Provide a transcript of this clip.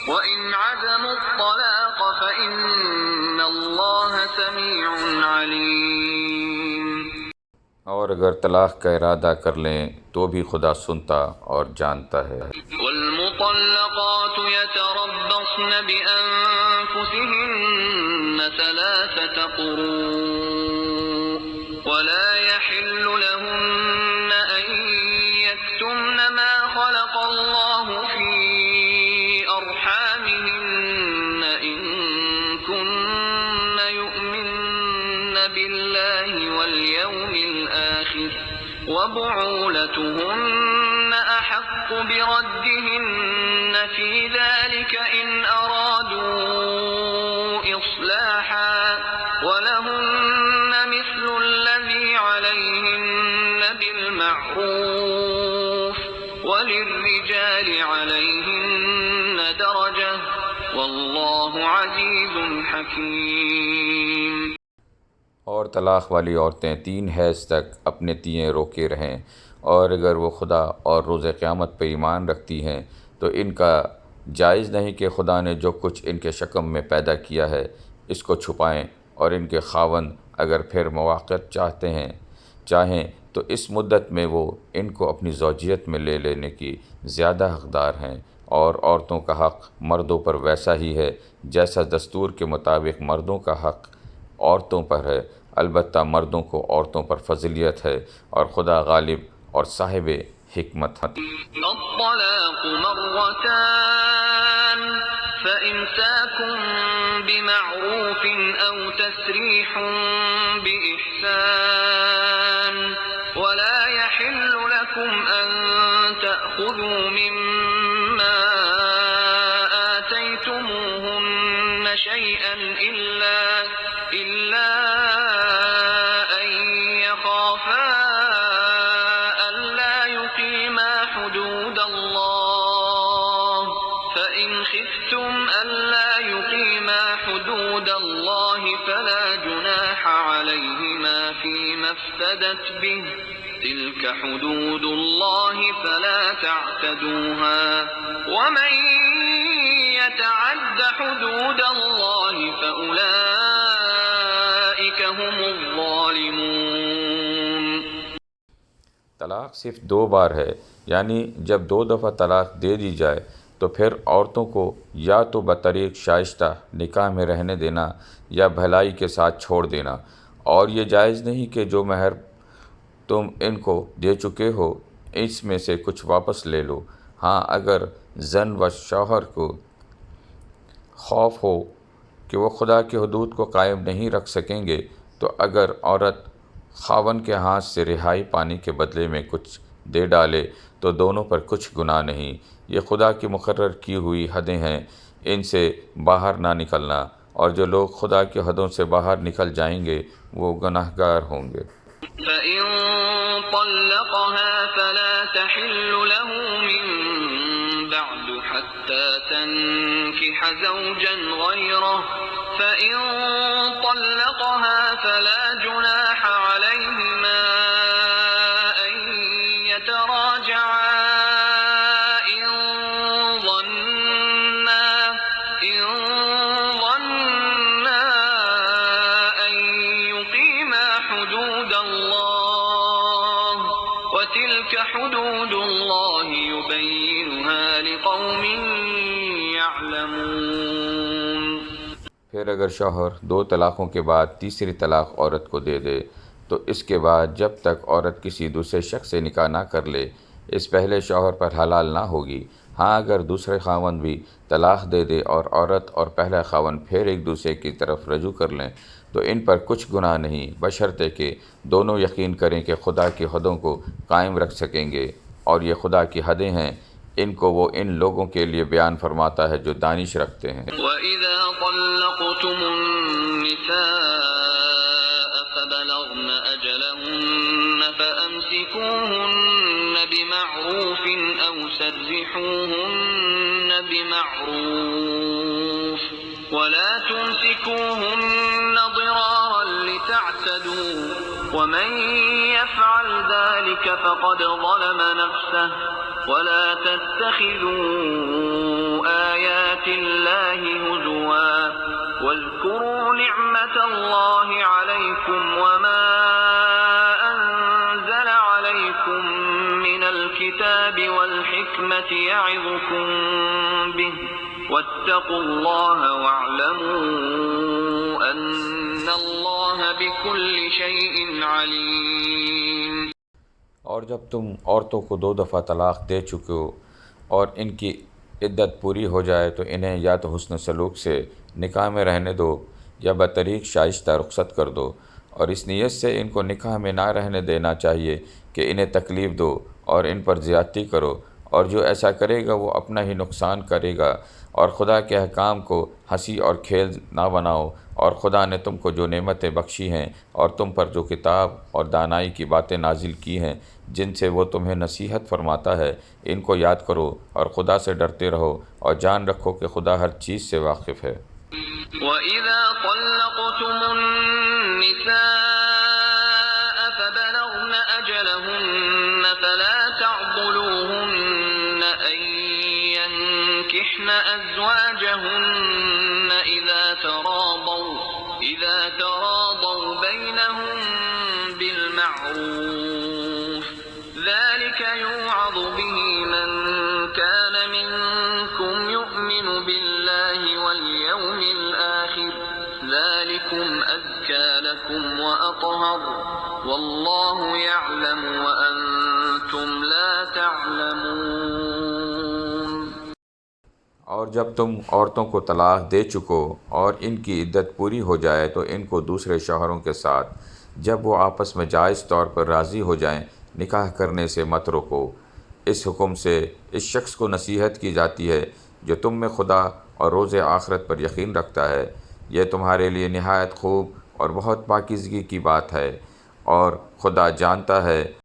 وَإِنْ عَزَمُوا الطَّلَاقَ فَإِنَّ اللَّهَ سَمِيعٌ عَلِيمٌ۔ اور اگر طلاق کا ارادہ کر لیں تو بھی خدا سنتا اور جانتا ہے۔ وَالْمُطَلَّقَاتُ يَتَرَبَّصْنَ بِأَنفُسِهِنَّ ثَلَاثَةَ قُرُوءٍ وَلَا يَحِلُّ لَهُنَّ أَن يَكْتُمْنَ مَا خَلَقَ اللَّهُ فِي أَرْحَامِهِنَّ إِن كُنَّ يُؤْمِنَّ بِاللَّهِ وَالْيَوْمِ الْآخِرِ وَبُعُولَتُهُنَّ أَحَقُّ بِرَدِّهِنَّ فِي ذَلِكَ إِنْ أَرَادُوا إِصْلَاحًا وَلَهُنَّ مِثْلُ الَّذِي عَلَيْهِنَّ بِالْمَعْرُوفِ وَلِلرِّجَالِ عَلَيْهِنَّ دَرَجَةٌ وَاللَّهُ عَزِيزٌ حَكِيمٌ۔ اور طلاق والی عورتیں 3 حیض تک اپنے تیئیں روکے رہیں، اور اگر وہ خدا اور روز قیامت پہ ایمان رکھتی ہیں تو ان کا جائز نہیں کہ خدا نے جو کچھ ان کے شکم میں پیدا کیا ہے اس کو چھپائیں، اور ان کے خاوند اگر پھر موافقت چاہیں تو اس مدت میں وہ ان کو اپنی زوجیت میں لے لینے کی زیادہ حقدار ہیں، اور عورتوں کا حق مردوں پر ویسا ہی ہے جیسا دستور کے مطابق مردوں کا حق عورتوں پر ہے، البتہ مردوں کو عورتوں پر فضیلت ہے، اور خدا غالب اور صاحب حکمت ہے۔ الطلاق مرتان فإمساك بمعروف أو تسريح بإحسان ولا يحل لكم أن تأخذوا مما آتيتموهن شيئا إلا أن يخافا ألا يقيما حدود الله فإن خفتم ألا يقيما حدود الله فلا جناح عليهما فيما افتدت به تلك حدود الله فلا تعتدوها ومن يتعد حدود الله فأولئك هم الظالمون۔ طلاق صرف 2 بار ہے، یعنی جب 2 دفعہ طلاق دے دی جائے تو پھر عورتوں کو یا تو بطریق شائستہ نکاح میں رہنے دینا یا بھلائی کے ساتھ چھوڑ دینا، اور یہ جائز نہیں کہ جو مہر تم ان کو دے چکے ہو اس میں سے کچھ واپس لے لو۔ ہاں، اگر زن و شوہر کو خوف ہو کہ وہ خدا کی حدود کو قائم نہیں رکھ سکیں گے تو اگر عورت خاوند کے ہاتھ سے رہائی پانے کے بدلے میں کچھ دے ڈالے تو دونوں پر کچھ گناہ نہیں، یہ خدا کی مقرر کی ہوئی حدیں ہیں، ان سے باہر نہ نکلنا، اور جو لوگ خدا کی حدوں سے باہر نکل جائیں گے وہ گناہگار ہوں گے۔ فإن طلقها فلا تحل له من بعد حتى تنكح زوجا غيره فإن طلقها فلا جناح عليهما أن يتراجعا إن ظنا أن يقيما حدود الله وتلك حدود الله يبينها لقوم يعلمون۔ پھر اگر شوہر 2 طلاقوں کے بعد تیسری طلاق عورت کو دے دے تو اس کے بعد جب تک عورت کسی دوسرے شخص سے نکاح نہ کر لے اس پہلے شوہر پر حلال نہ ہوگی۔ ہاں، اگر دوسرے خاوند بھی طلاق دے دے اور عورت اور پہلا خاوند پھر ایک دوسرے کی طرف رجوع کر لیں تو ان پر کچھ گناہ نہیں، بشرطے کہ دونوں یقین کریں کہ خدا کی حدوں کو قائم رکھ سکیں گے، اور یہ خدا کی حدیں ہیں، ان کو وہ ان لوگوں کے لیے بیان فرماتا ہے جو دانش رکھتے ہیں۔ وَإِذَا طَلَّقْتُمُ النِّسَاءَ فَبَلَغْنَ أَجَلَهُنَّ فَأَمْسِكُوهُنَّ بِمَعْرُوفٍ أَوْ سَرِّحُوهُنَّ بِمَعْرُوفٍ وَلَا تُمْسِكُوهُنَّ ضِرَارًا لِتَعْتَدُوا وَمَن يَفْعَلْ ذَلِكَ فَقَدْ ظَلَمَ نَفْسَهُ ولا تتخذوا آيات الله هزوا واذكروا نعمة الله عليكم وما أنزل عليكم من الكتاب والحكمة يعظكم به واتقوا الله واعلموا أن الله بكل شيء عليم۔ اور جب تم عورتوں کو 2 دفعہ طلاق دے چکے ہو اور ان کی عدت پوری ہو جائے تو انہیں یا تو حسن سلوک سے نکاح میں رہنے دو یا بطریق شائستہ رخصت کر دو، اور اس نیت سے ان کو نکاح میں نہ رہنے دینا چاہیے کہ انہیں تکلیف دو اور ان پر زیادتی کرو، اور جو ایسا کرے گا وہ اپنا ہی نقصان کرے گا، اور خدا کے احکام کو ہنسی اور کھیل نہ بناؤ، اور خدا نے تم کو جو نعمتیں بخشی ہیں اور تم پر جو کتاب اور دانائی کی باتیں نازل کی ہیں جن سے وہ تمہیں نصیحت فرماتا ہے، ان کو یاد کرو اور خدا سے ڈرتے رہو اور جان رکھو کہ خدا ہر چیز سے واقف ہے۔ وَإِذَا طَلَّقْتُمُ النِّسَاءَ فَبَلَغْنَ أَجَلَهُنَّ فَلَا تَعْضُلُوهُنَّ أَن يَنكِحْنَ أَزْوَاجَهُنَّ إِذَا تَرَاضَوْا بَيْنَهُم بِالْمَعْرُوفِ ذَلِكَ يُوعَظُ بِهِ مَن كَانَ مِنكُمْ يُؤْمِنُ بِاللَّهِ وَالْيَوْمِ الْآخِرِ ذَلِكُمْ أَزْكَىٰ لَكُمْ وَأَطْهَرُ وَاللَّهُ يَعْلَمُ وَأَنتُمْ لَا تَعْلَمُونَ۔ اور جب تم عورتوں کو طلاق دے چکو اور ان کی عدت پوری ہو جائے تو ان کو دوسرے شوہروں کے ساتھ جب وہ آپس میں جائز طور پر راضی ہو جائیں نکاح کرنے سے مت روکو۔ اس حکم سے اس شخص کو نصیحت کی جاتی ہے جو تم میں خدا اور روز آخرت پر یقین رکھتا ہے، یہ تمہارے لیے نہایت خوب اور بہت پاکیزگی کی بات ہے، اور خدا جانتا ہے